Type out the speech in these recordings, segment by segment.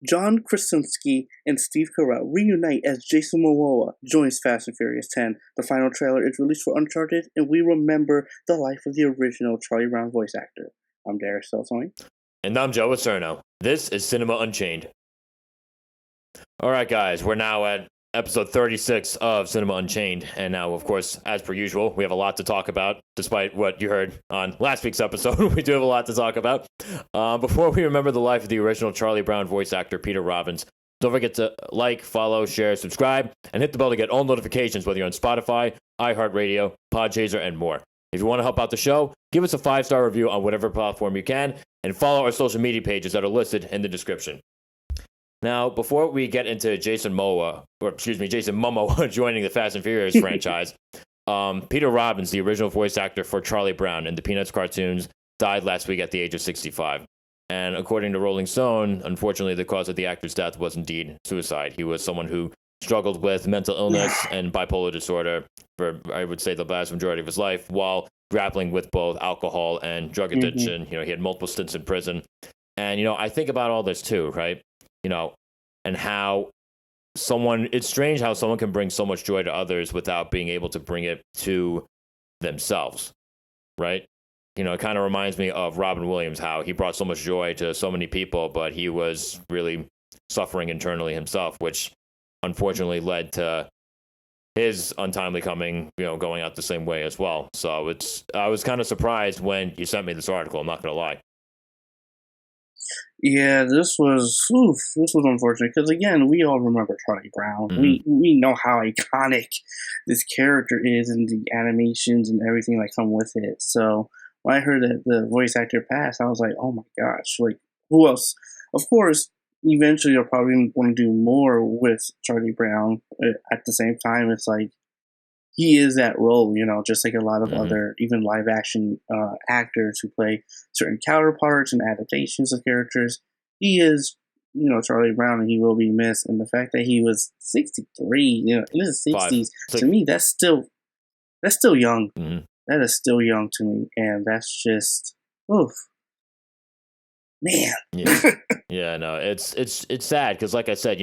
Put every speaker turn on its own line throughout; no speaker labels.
John Krasinski and Steve Carell reunite as Jason Momoa joins Fast and Furious 10. The final trailer is released for Uncharted, and we remember the life of the original Charlie Brown voice actor. I'm Darius Delsoin.
And I'm Joe Acierno. This is Cinema Unchained. All right, guys, we're now at episode 36 of Cinema Unchained. And now, of course, as per usual, we have a lot to talk about. Despite what you heard on last week's episode, we do have a lot to talk about. Before we remember the life of the original Charlie Brown voice actor, Peter Robbins, don't forget to like, follow, share, subscribe, and hit the bell to get all notifications, whether you're on Spotify, iHeartRadio, Podchaser, and more. If you want to help out the show, give us a 5-star review on whatever platform you can, and follow our social media pages that are listed in the description. Now, before we get into Jason Momoa joining the Fast and Furious franchise, Peter Robbins, the original voice actor for Charlie Brown in the Peanuts cartoons, died last week at the age of 65. And according to Rolling Stone, unfortunately, the cause of the actor's death was indeed suicide. He was someone who struggled with mental illness and bipolar disorder for, I would say, the vast majority of his life, while grappling with both alcohol and drug addiction. He had multiple stints in prison. And, I think about all this too, right? And how it's strange how someone can bring so much joy to others without being able to bring it to themselves, right? It kind of reminds me of Robin Williams, how he brought so much joy to so many people, but he was really suffering internally himself, which unfortunately led to his untimely coming, going out the same way as well. So I was kind of surprised when you sent me this article, I'm not going to lie.
Yeah, this was unfortunate because again, we all remember Charlie Brown. We know how iconic this character is and the animations and everything that come with it. So when I heard that the voice actor passed, I was like, oh my gosh, like who else? Of course, eventually you're probably going to do more with Charlie Brown. At the same time, it's like he is that role, just like a lot of other, even live action actors who play certain counterparts and adaptations of characters. He is, Charlie Brown, and he will be missed. And the fact that he was 63, in his 60s, to me, that's still young. That is still young to me, and that's just, oof, man.
Yeah, no, it's sad because, like I said,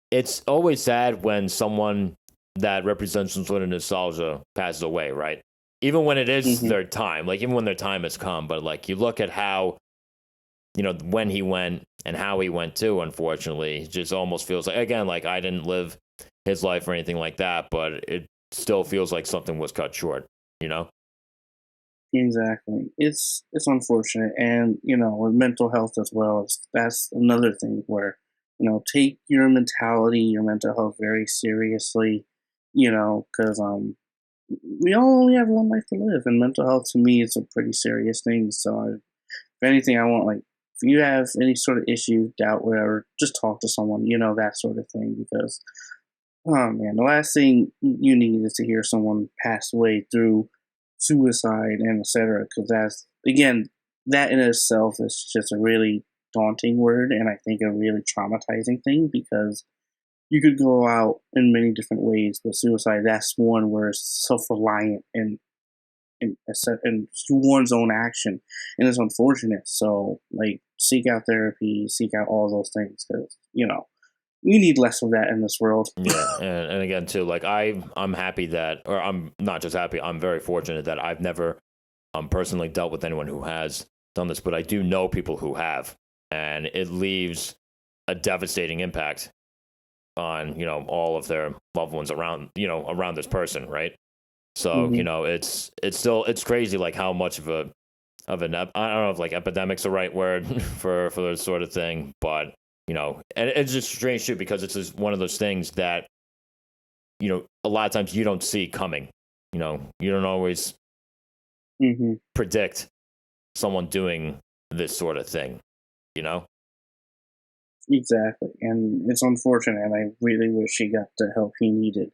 it's always sad when someone that represents some sort of nostalgia passes away, right? Even when it is their time, like even when their time has come. But like you look at how, when he went and how he went too, unfortunately, it just almost feels like, again, like I didn't live his life or anything like that, but it still feels like something was cut short,
Exactly. It's unfortunate. And, with mental health as well, that's another thing where, take your mentality, your mental health very seriously, because we all only have one life to live, and mental health to me is a pretty serious thing. So, if anything, I want, like, if you have any sort of issue, doubt, whatever, just talk to someone, that sort of thing, because, oh man, the last thing you need is to hear someone pass away through suicide and etc. Because that's, again, that in itself is just a really daunting word, and I think a really traumatizing thing, because you could go out in many different ways, but suicide, that's one where it's self-reliant and one's own action, and it's unfortunate. So, like, seek out therapy, seek out all those things, because we need less of that in this world.
Yeah, and again too, like I'm happy that, or I'm not just happy, I'm very fortunate that I've never personally dealt with anyone who has done this, but I do know people who have, and it leaves a devastating impact on all of their loved ones around this person, right? So it's crazy, like how much of an I don't know if like epidemic's the right word for this sort of thing, but and it's just strange too, because it's just one of those things that a lot of times you don't see coming. You don't always predict someone doing this sort of thing.
Exactly, and it's unfortunate, and I really wish he got the help he needed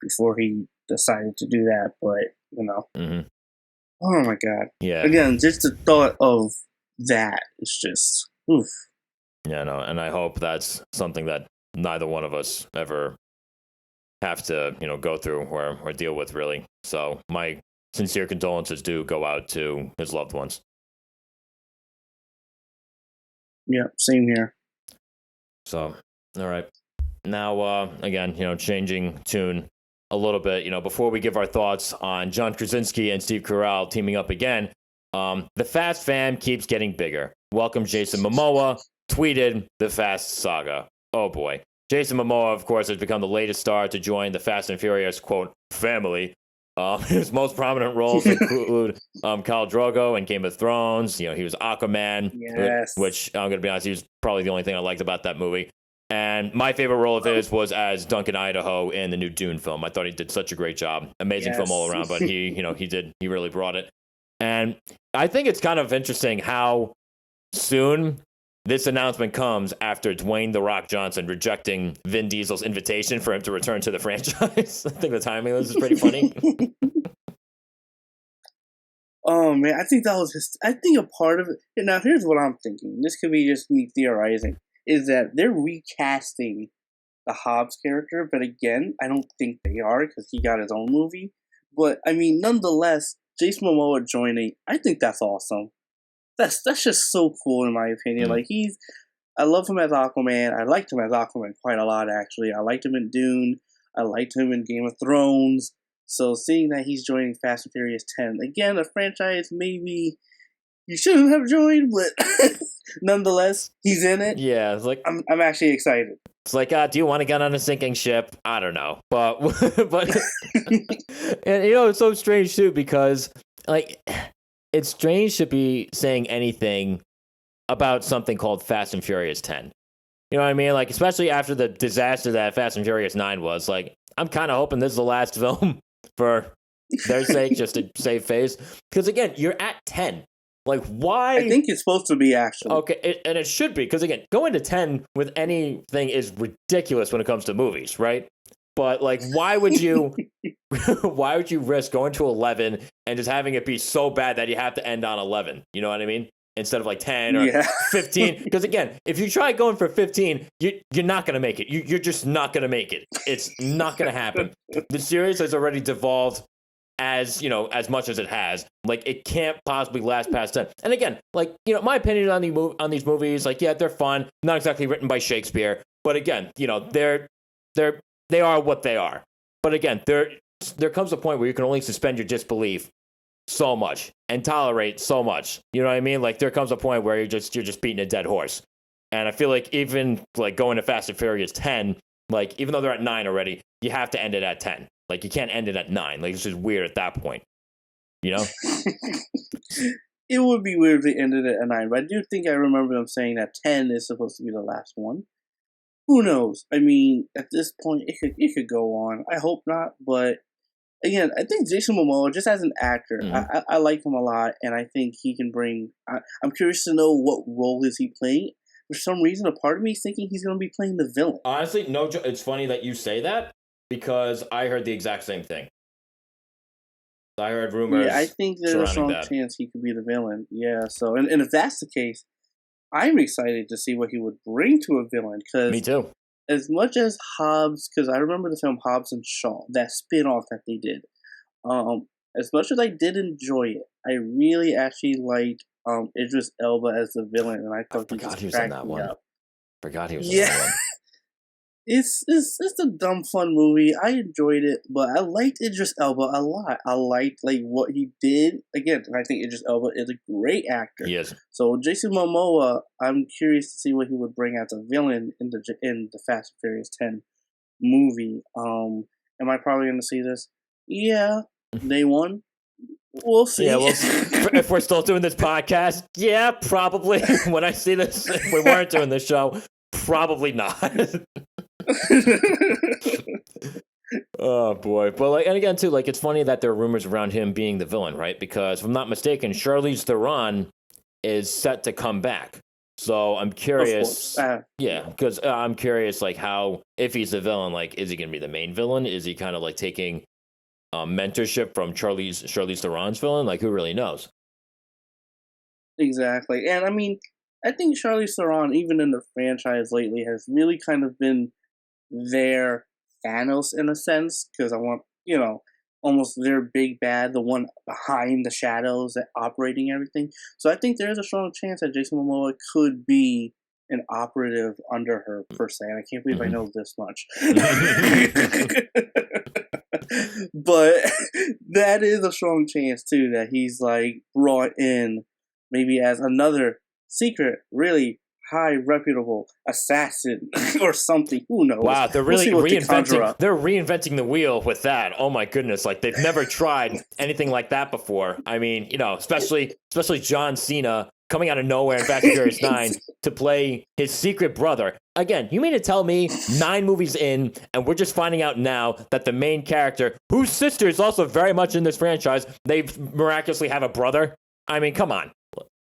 before he decided to do that. But oh my god,
yeah.
Again, just the thought of that is just oof.
Yeah, no, and I hope that's something that neither one of us ever have to, go through or deal with, really. So my sincere condolences do go out to his loved ones.
Yeah, same here.
So, all right. Now, again, changing tune a little bit, before we give our thoughts on John Krasinski and Steve Carell teaming up again, the Fast fam keeps getting bigger. Welcome Jason Momoa, tweeted the Fast saga. Oh boy. Jason Momoa, of course, has become the latest star to join the Fast and Furious, quote, family. His most prominent roles include Khal Drogo in Game of Thrones. He was Aquaman,
Yes.
which I'm going to be honest, he was probably the only thing I liked about that movie. And my favorite role of his was as Duncan Idaho in the new Dune film. I thought he did such a great job. Amazing film all around, but he really brought it. And I think it's kind of interesting how soon this announcement comes after Dwayne "The Rock" Johnson rejecting Vin Diesel's invitation for him to return to the franchise. I think the timing of this is pretty funny.
Oh man, I think that was I think a part of it. Now here's what I'm thinking. This could be just me theorizing. Is that they're recasting the Hobbs character, but again, I don't think they are because he got his own movie. But I mean, nonetheless, Jason Momoa joining, I think that's awesome. That's just so cool in my opinion. Like I love him as Aquaman. I liked him as Aquaman quite a lot actually. I liked him in Dune. I liked him in Game of Thrones. So seeing that he's joining Fast and Furious 10, again, a franchise maybe you shouldn't have joined, but nonetheless, he's in it.
Yeah, it's like
I'm actually excited.
It's like, do you want to get on a sinking ship? I don't know, but and it's so strange too because like it's strange to be saying anything about something called Fast and Furious 10. You know what I mean? Like especially after the disaster that Fast and Furious 9 was. Like I'm kind of hoping this is the last film for their sake, just to save face. Because again, you're at 10. Like, why?
I think it's supposed to be, actually.
Okay, and it should be, because, again, going to 10 with anything is ridiculous when it comes to movies, right? But, like, why would you risk going to 11 and just having it be so bad that you have to end on 11? You know what I mean? Instead of, like, 10 or 15. Because, again, if you try going for 15, you're not going to make it. You're just not going to make it. It's not going to happen. The series has already devolved as much as it has. Like, it can't possibly last past 10. And again, like, my opinion on these movies, like, yeah, they're fun, not exactly written by Shakespeare, but again, they are what they are. But again, there comes a point where you can only suspend your disbelief so much and tolerate so much. You know what I mean? Like, there comes a point where you're just beating a dead horse. And I feel like even like going to Fast and Furious 10, like, even though they're at 9 already, you have to end it at 10. Like, you can't end it at 9. Like, it's just weird at that point.
It would be weird if they ended it at 9, but I do think I remember them saying that 10 is supposed to be the last one. Who knows? I mean, at this point, it could go on. I hope not, but again, I think Jason Momoa, just as an actor, I like him a lot, and I think he can bring... I'm curious to know what role is he playing. For some reason, a part of me is thinking he's going to be playing the villain.
Honestly, no, it's funny that you say that, because I heard the exact same thing. I heard rumors.
Yeah, I think there's a strong chance he could be the villain. Yeah, so, and if that's the case, I'm excited to see what he would bring to a villain. Cause
me too.
As much as Hobbs, because I remember the film Hobbs and Shaw, that spin-off that they did. As much as I did enjoy it, I really actually liked Idris Elba as the villain, and I thought
he was in that one. Forgot he was in that one.
It's a dumb fun movie. I enjoyed it, but I liked Idris Elba a lot. I liked what he did. Again, I think Idris Elba is a great actor.
He is.
So Jason Momoa, I'm curious to see what he would bring as a villain in the Fast and Furious 10 movie. Am I probably going to see this? Yeah, day one. We'll see.
Yeah, if we're still doing this podcast, yeah, probably. When I see this, if we weren't doing this show, probably not. Oh boy. But and again too, it's funny that there are rumors around him being the villain, right? Because if I'm not mistaken, Charlize Theron is set to come back. So I'm curious. Because I'm curious, how, if he's the villain, is he going to be the main villain? Is he kind of taking mentorship from Charlize Theron's villain? Who really knows?
Exactly. And I mean, I think Charlize Theron, even in the franchise lately, has really kind of been their Thanos in a sense, because I want, almost their big bad, the one behind the shadows that operating everything. So I think there is a strong chance that Jason Momoa could be an operative under her per se. And I can't believe I know this much. But that is a strong chance too that he's like brought in maybe as another secret, really high reputable assassin or something. Who knows?
Wow, they're really
reinventing.
They're reinventing the wheel with that. Oh my goodness! Like they've never tried anything like that before. I mean, especially John Cena coming out of nowhere in Fast and Furious 9 to play his secret brother. Again, you mean to tell me 9 movies in, and we're just finding out now that the main character, whose sister is also very much in this franchise, they miraculously have a brother? I mean, come on.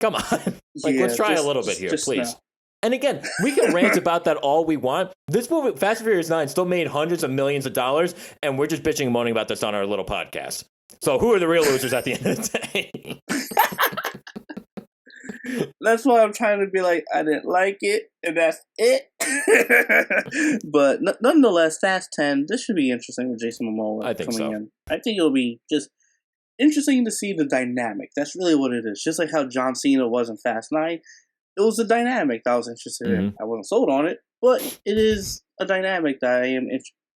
Let's try a little bit here, please. No. And again, we can rant about that all we want. This movie, Fast and Furious 9, still made hundreds of millions of dollars, and we're just bitching and moaning about this on our little podcast. So who are the real losers at the end of the day?
That's why I'm trying to be like, I didn't like it, and that's it. But nonetheless, Fast 10, this should be interesting with Jason Momoa coming in. I think it'll be just interesting to see the dynamic. That's really what it is. Just like how John Cena was in Fast 9, it was a dynamic that I was interested in. I wasn't sold on it, but it is a dynamic that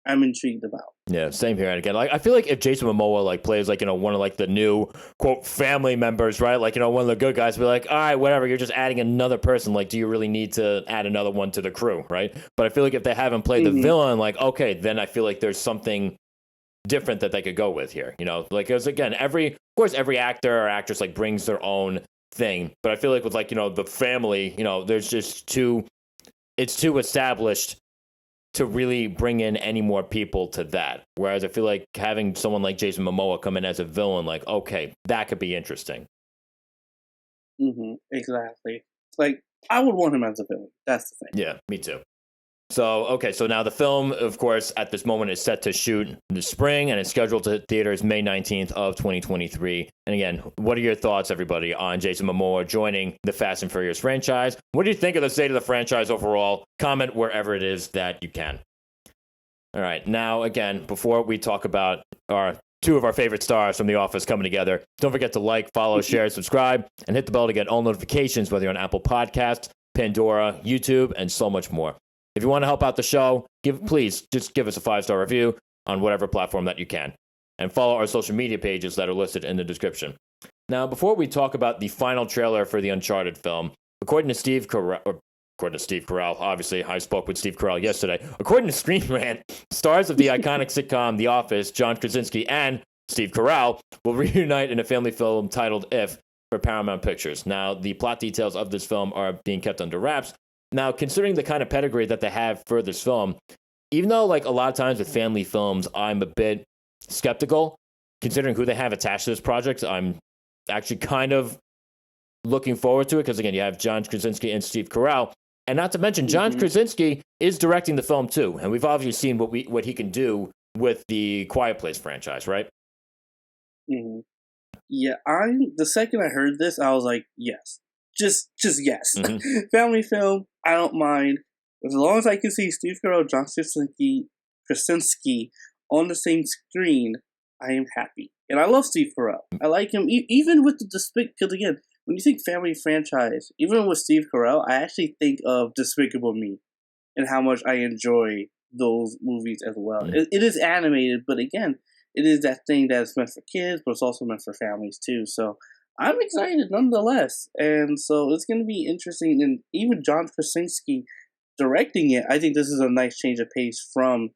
I'm intrigued about.
Yeah, same here. And again, I feel like if Jason Momoa plays one of the new quote family members, right? One of the good guys, be like, all right, whatever. You're just adding another person. Do you really need to add another one to the crew, right? But I feel like if they haven't played the villain, okay, then I feel like there's something different that they could go with here. Because again, every actor or actress brings their own thing, but I feel like with the family, there's just it's too established to really bring in any more people to that. Whereas I feel like having someone like Jason Momoa come in as a villain, okay, that could be interesting.
Exactly. I would want him as a villain. That's the thing.
Yeah, me too. So now the film, of course, at this moment is set to shoot in the spring, and it's scheduled to theaters May 19th of 2023. And again, what are your thoughts, everybody, on Jason Momoa joining the Fast and Furious franchise? What do you think of the state of the franchise overall? Comment wherever it is that you can. All right, now, again, before we talk about two of our favorite stars from The Office coming together, don't forget to like, follow, share, subscribe, and hit the bell to get all notifications, whether you're on Apple Podcasts, Pandora, YouTube, and so much more. If you want to help out the show, please just give us a 5-star review on whatever platform that you can. And follow our social media pages that are listed in the description. Now, before we talk about the final trailer for the Uncharted film, according to Steve Carell, obviously, I spoke with Steve Carell yesterday. According to Screen Rant, stars of the iconic sitcom The Office, John Krasinski and Steve Carell, will reunite in a family film titled If for Paramount Pictures. Now, the plot details of this film are being kept under wraps. Now, considering the kind of pedigree that they have for this film, even though a lot of times with family films, I'm a bit skeptical, considering who they have attached to this project, I'm actually kind of looking forward to it because, again, you have John Krasinski and Steve Carell. And not to mention, John Krasinski is directing the film, too. And we've obviously seen what he can do with the Quiet Place franchise, right?
Yeah, the second I heard this, I was like, yes. Just yes. Family film, I don't mind. As long as I can see Steve Carell, John Krasinski on the same screen, I am happy. And I love Steve Carell. I like him, even with the because again, when you think family franchise, even with Steve Carell, I actually think of Despicable Me and how much I enjoy those movies as well. It is animated, but again, it is that thing that's meant for kids, but it's also meant for families too. So I'm excited nonetheless. And so it's going to be interesting. And even John Krasinski directing it, I think this is a nice change of pace from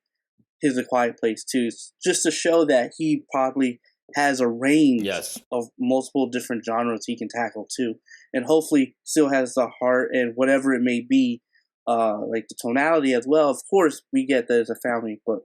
his A Quiet Place too. Just to show that he probably has a range of multiple different genres he can tackle too. And hopefully still has the heart and whatever it may be, the tonality as well. Of course, we get that as a family, but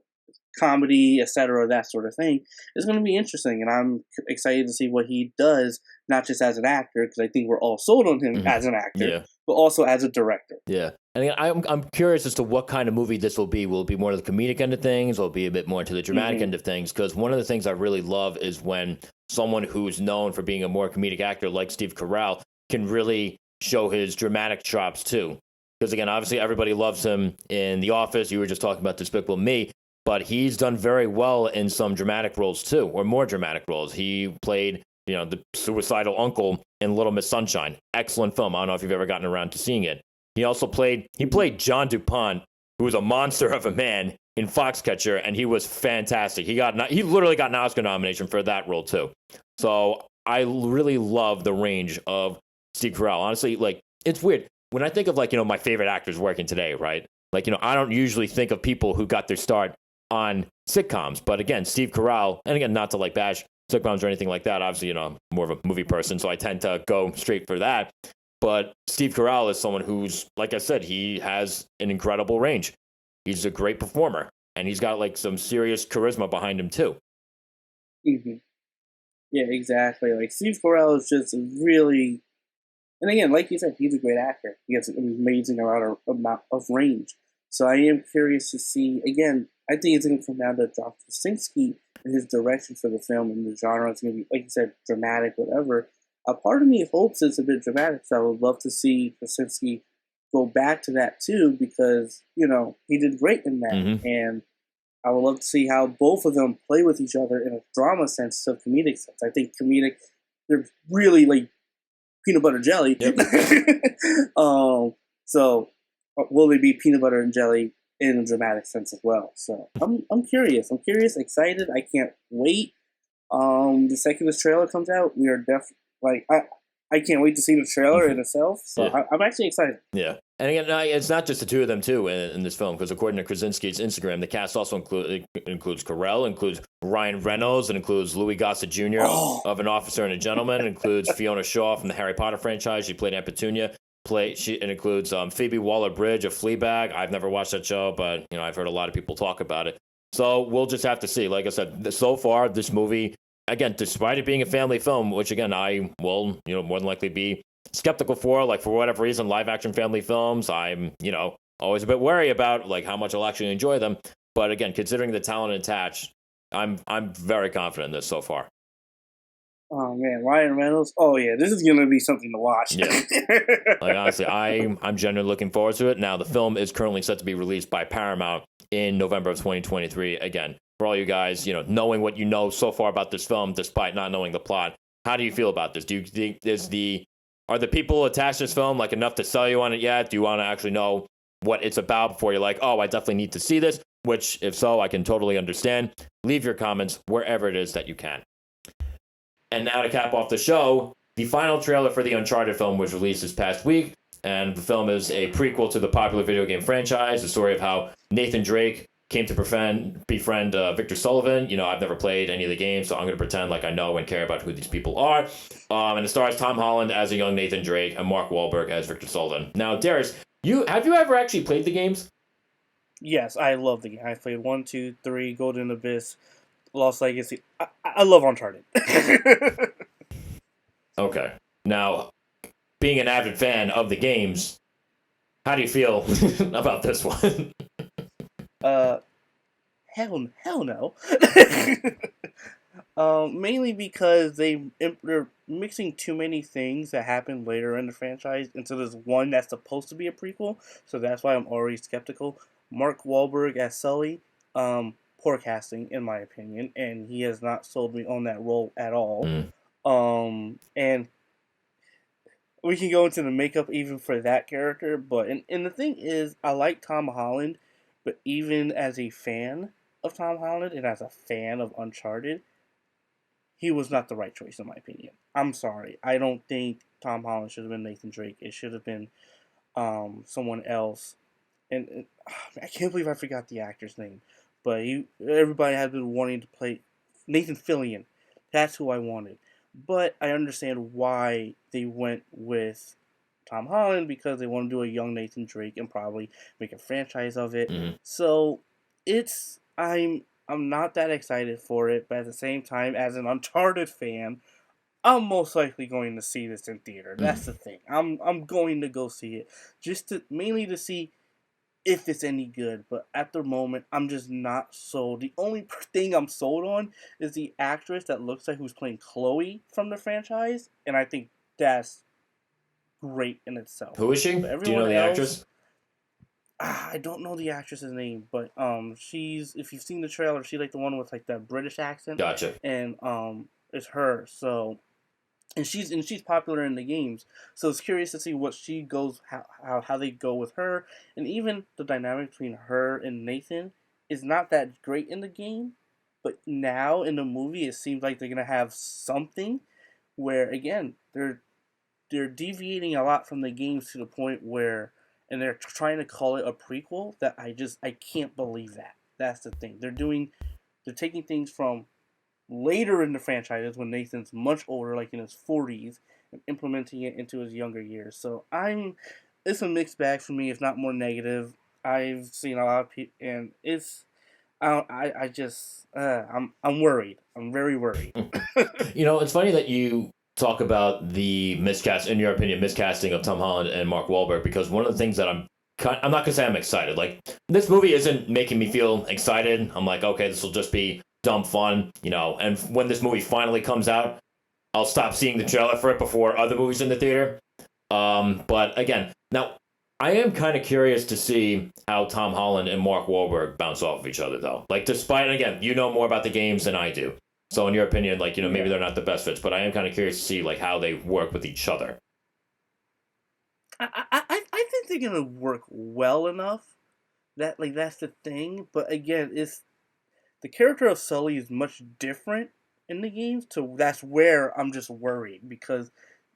comedy, etc., that sort of thing, is going to be interesting, and I'm excited to see what he does, not just as an actor, because I think we're all sold on him as an actor, but also as a director.
Yeah, and I'm curious as to what kind of movie this will be. Will it be more of the comedic end of things? Will it be a bit more into the dramatic end of things? Because one of the things I really love is when someone who's known for being a more comedic actor, like Steve Carell, can really show his dramatic chops too. Because again, obviously everybody loves him in The Office. You were just talking about Despicable Me. But he's done very well in some dramatic roles, too, or more dramatic roles. He played, the suicidal uncle in Little Miss Sunshine. Excellent film. I don't know if you've ever gotten around to seeing it. He played John DuPont, who was a monster of a man in Foxcatcher, and he was fantastic. He literally got an Oscar nomination for that role too. So I really love the range of Steve Carell. Honestly, like, it's weird when I think of, like, my favorite actors working today, right? Like, I don't usually think of people who got their start on sitcoms, but again, Steve Carell, and again, not to like bash sitcoms or anything like that. Obviously, I'm more of a movie person, so I tend to go straight for that. But Steve Carell is someone who's, like I said, he has an incredible range. He's a great performer, and he's got like some serious charisma behind him too.
Mm-hmm. Yeah, exactly. Like Steve Carell is just really, and again, like you said, he's a great actor. He has an amazing amount of range. So I am curious to see. Again, I think it's going to come down to John Krasinski and his direction for the film, and the genre is going to be, like you said, dramatic, whatever. A part of me hopes it's a bit dramatic, so I would love to see Krasinski go back to that too, because he did great in that, and I would love to see how both of them play with each other in a drama sense, so comedic sense. I think they're really like peanut butter jelly.
Yep.
So will they be peanut butter and jelly in a dramatic sense as well? So I'm curious. I'm curious, excited. I can't wait. The second this trailer comes out, we are definitely I can't wait to see the trailer in itself. So yeah. I'm actually excited.
Yeah. And again, it's not just the two of them, too, in this film, because according to Krasinski's Instagram, the cast also includes Carell, includes Ryan Reynolds, it includes Louis Gossett Jr. of An Officer and a Gentleman, it includes Fiona Shaw from the Harry Potter franchise. She played Aunt Petunia. It includes Phoebe Waller-Bridge of Fleabag. I've never watched that show, but I've heard a lot of people talk about it. So we'll just have to see. Like I said, so far, this movie, again, despite it being a family film, which, again, I will, more than likely be skeptical for, like, for whatever reason, live action family films, I'm, always a bit wary about, like, how much I'll actually enjoy them. But again, considering the talent attached, I'm very confident in this so far.
Oh man, Ryan Reynolds. Oh yeah, this is gonna be something to watch.
Yeah. Like, honestly, I'm genuinely looking forward to it. Now, the film is currently set to be released by Paramount in November of 2023. Again, for all you guys, knowing what you know so far about this film, despite not knowing the plot, how do you feel about this? Do you think are the people attached to this film like enough to sell you on it yet? Do you want to actually know what it's about before you're like, oh, I definitely need to see this? Which, if so, I can totally understand. Leave your comments wherever it is that you can. And now to cap off the show, the final trailer for the Uncharted film was released this past week, and the film is a prequel to the popular video game franchise, the story of how Nathan Drake came to befriend Victor Sullivan. I've never played any of the games, so I'm going to pretend like I know and care about who these people are. And it stars Tom Holland as a young Nathan Drake and Mark Wahlberg as Victor Sullivan. Now, Darius, have you ever actually played the games?
Yes, I love the game. I played 1, 2, 3, Golden Abyss, Lost Legacy. I love Uncharted.
Okay. Now, being an avid fan of the games, how do you feel about this one?
Hell no. Mainly because they're mixing too many things that happen later in the franchise into this one that's supposed to be a prequel. So that's why I'm already skeptical. Mark Wahlberg as Sully, poor casting in my opinion, and he has not sold me on that role at all. And we can go into the makeup even for that character, but and the thing is, I like Tom Holland, but even as a fan of Tom Holland and as a fan of Uncharted, he was not the right choice in my opinion. I'm sorry. I don't think Tom Holland should have been Nathan Drake. It should have been someone else. And I can't believe I forgot the actor's name. But everybody has been wanting to play Nathan Fillion. That's who I wanted. But I understand why they went with Tom Holland, because they want to do a young Nathan Drake and probably make a franchise of it. So I'm not that excited for it, but at the same time, as an Uncharted fan, I'm most likely going to see this in theater. That's the thing. I'm going to go see it mainly to see if it's any good, but at the moment, I'm just not sold. The only thing I'm sold on is the actress that looks like who's playing Chloe from the franchise, and I think that's great in itself.
Who is she? Do you know the actress?
I don't know the actress's name, but she's, if you've seen the trailer, she's like the one with like that British accent.
Gotcha.
And it's her. So and she's popular in the games. So it's curious to see what she goes how they go with her, and even the dynamic between her and Nathan is not that great in the game, but now in the movie it seems like they're gonna have something where again they're deviating a lot from the games to the point where and they're trying to call it a prequel that I can't believe that. That's the thing. They're taking things from later in the franchises when Nathan's much older, like in his 40s, and implementing it into his younger years. So it's a mixed bag for me, if not more negative. I've seen a lot of people, and it's I just I'm worried. I'm very worried.
It's funny that you talk about the miscast, in your opinion, miscasting of Tom Holland and Mark Wahlberg, because one of the things that I'm not gonna say I'm excited. Like, this movie isn't making me feel excited. I'm like, okay, this will just be dumb fun, And when this movie finally comes out, I'll stop seeing the trailer for it before other movies in the theater. But again, now I am kind of curious to see how Tom Holland and Mark Wahlberg bounce off of each other, though. Like, despite, again, you know more about the games than I do. So in your opinion, like, maybe they're not the best fits, but I am kind of curious to see, like, how they work with each other.
I think they're gonna work well enough. That's the thing. But again, it's the character of Sully is much different in the games. So that's where I'm just worried because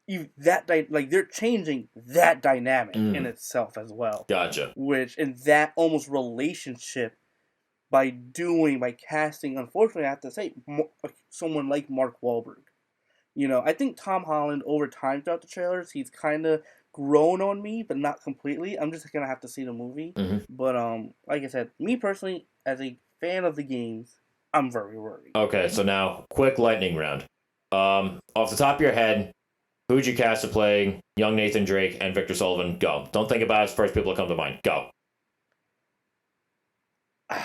they're changing that dynamic in itself as well.
Gotcha.
Which and that almost relationship by casting. Unfortunately, I have to say someone like Mark Wahlberg. I think Tom Holland over time throughout the trailers, he's kind of grown on me, but not completely. I'm just gonna have to see the movie.
Mm-hmm.
But like I said, me personally, as a fan of the games, I'm very worried.
Okay, so now quick lightning round. Off the top of your head, who'd you cast to play young Nathan Drake and Victor Sullivan? Go. Don't think about it. First people to come to mind. Go.
Man,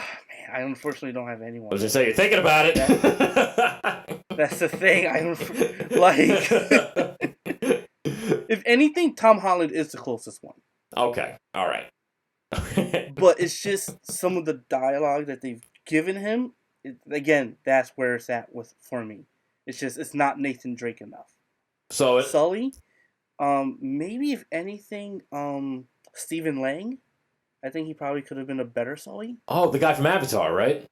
I unfortunately don't have anyone.
I was gonna say you're thinking about it.
That's the thing. I'm like, if anything, Tom Holland is the closest one.
Okay. All right.
But it's just some of the dialogue that they've given him. Again, that's where it's at for me. It's not Nathan Drake enough.
So
Sully, maybe if anything, Stephen Lang. I think he probably could have been a better Sully.
Oh, the guy from Avatar, right?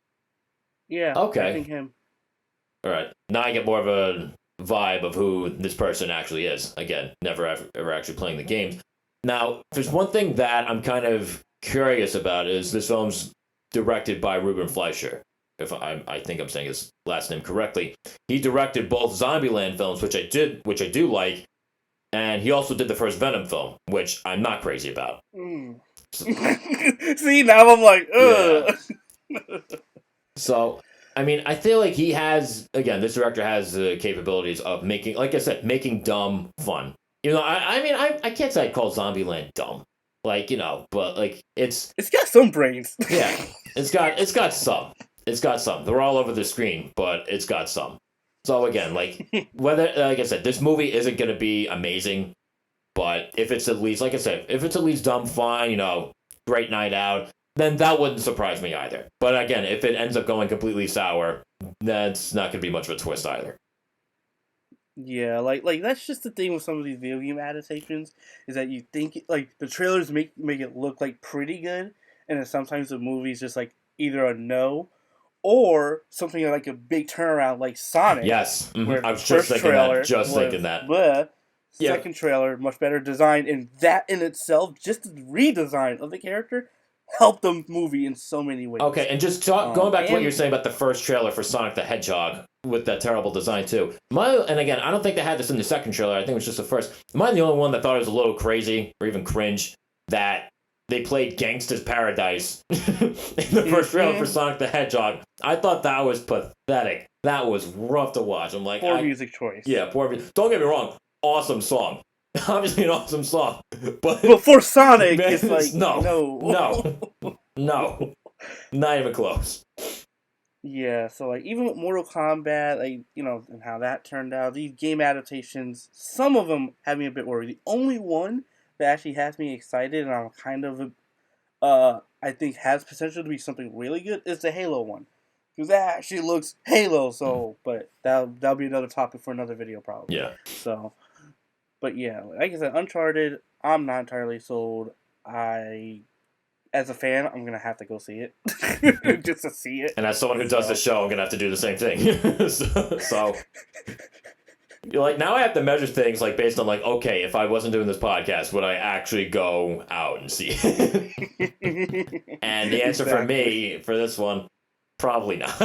Yeah.
Okay.
I think him.
All right. Now I get more of a vibe of who this person actually is. Again, never ever actually playing the games. Now, there's one thing that I'm kind of curious about is this film's directed by Ruben Fleischer. If I think I'm saying his last name correctly. He directed both Zombieland films, which I do like, and he also did the first Venom film, which I'm not crazy about.
See, now I'm like, ugh.
Yeah. So, I mean, I feel like this director has the capabilities of making, like I said, making dumb fun. I can't say I'd call Zombieland dumb. But like it's
got some brains.
Yeah. It's got some. It's got some. They're all over the screen, but it's got some. So again, like I said, this movie isn't gonna be amazing, but if it's at least, like I said, if it's at least dumb fun, great night out, then that wouldn't surprise me either. But again, if it ends up going completely sour, that's not gonna be much of a twist either.
Yeah, like that's just the thing with some of these video game adaptations is that you think like the trailers make it look like pretty good, and then sometimes the movie's just like either a no, or something like a big turnaround like Sonic.
Yes,
where
I was just thinking that.
The second trailer much better design, and that in itself, just the redesign of the character, helped the movie in so many ways.
Okay, and just going back to what you're saying about the first trailer for Sonic the Hedgehog with that terrible design too. And again, I don't think they had this in the second trailer. I think it was just the first. Am I the only one that thought it was a little crazy or even cringe that they played Gangsta's Paradise in the first trailer for Sonic the Hedgehog? I thought that was pathetic. That was rough to watch. I'm like,
poor music choice.
Yeah, poor. Don't get me wrong. Awesome song. Obviously an awesome song, but
for Sonic, man, it's like
no, not even close.
Yeah, so like even with Mortal Kombat, and how that turned out, these game adaptations, some of them have me a bit worried. The only one that actually has me excited, and I'm kind of, I think has potential to be something really good, is the Halo one. Because that actually looks Halo. So, but that'll be another topic for another video probably.
Yeah.
So, but yeah, like I said, Uncharted, I'm not entirely sold. As a fan, I'm gonna have to go see it just to see it.
And as someone who does the show, I'm gonna have to do the same thing. so you're like, now I have to measure things like based on like, okay, if I wasn't doing this podcast, would I actually go out and see it? And the answer for me for this one, probably not.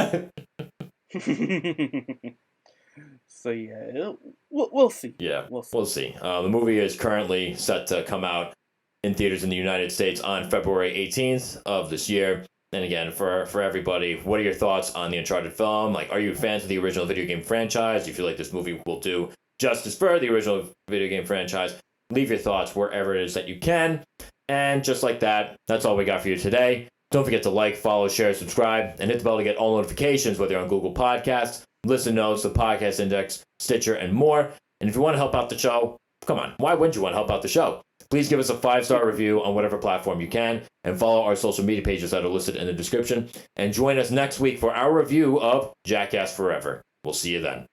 So yeah, we'll see.
Yeah, we'll see. The movie is currently set to come out in theaters in the United States on February 18th of this year. And again, for everybody, what are your thoughts on the Uncharted film? Like, are you fans of the original video game franchise? Do you feel like this movie will do justice for the original video game franchise? Leave your thoughts wherever it is that you can. And just like that, that's all we got for you today. Don't forget to like, follow, share, subscribe, and hit the bell to get all notifications, whether you're on Google Podcasts, Listen Notes, the Podcast Index, Stitcher, and more. And if you want to help out the show, come on, why wouldn't you want to help out the show? Please give us a 5-star review on whatever platform you can, and follow our social media pages that are listed in the description. And join us next week for our review of Jackass Forever. We'll see you then.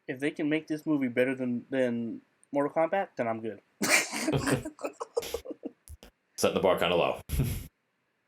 If they can make this movie better than Mortal Kombat, then I'm good.
Setting the bar kind of low.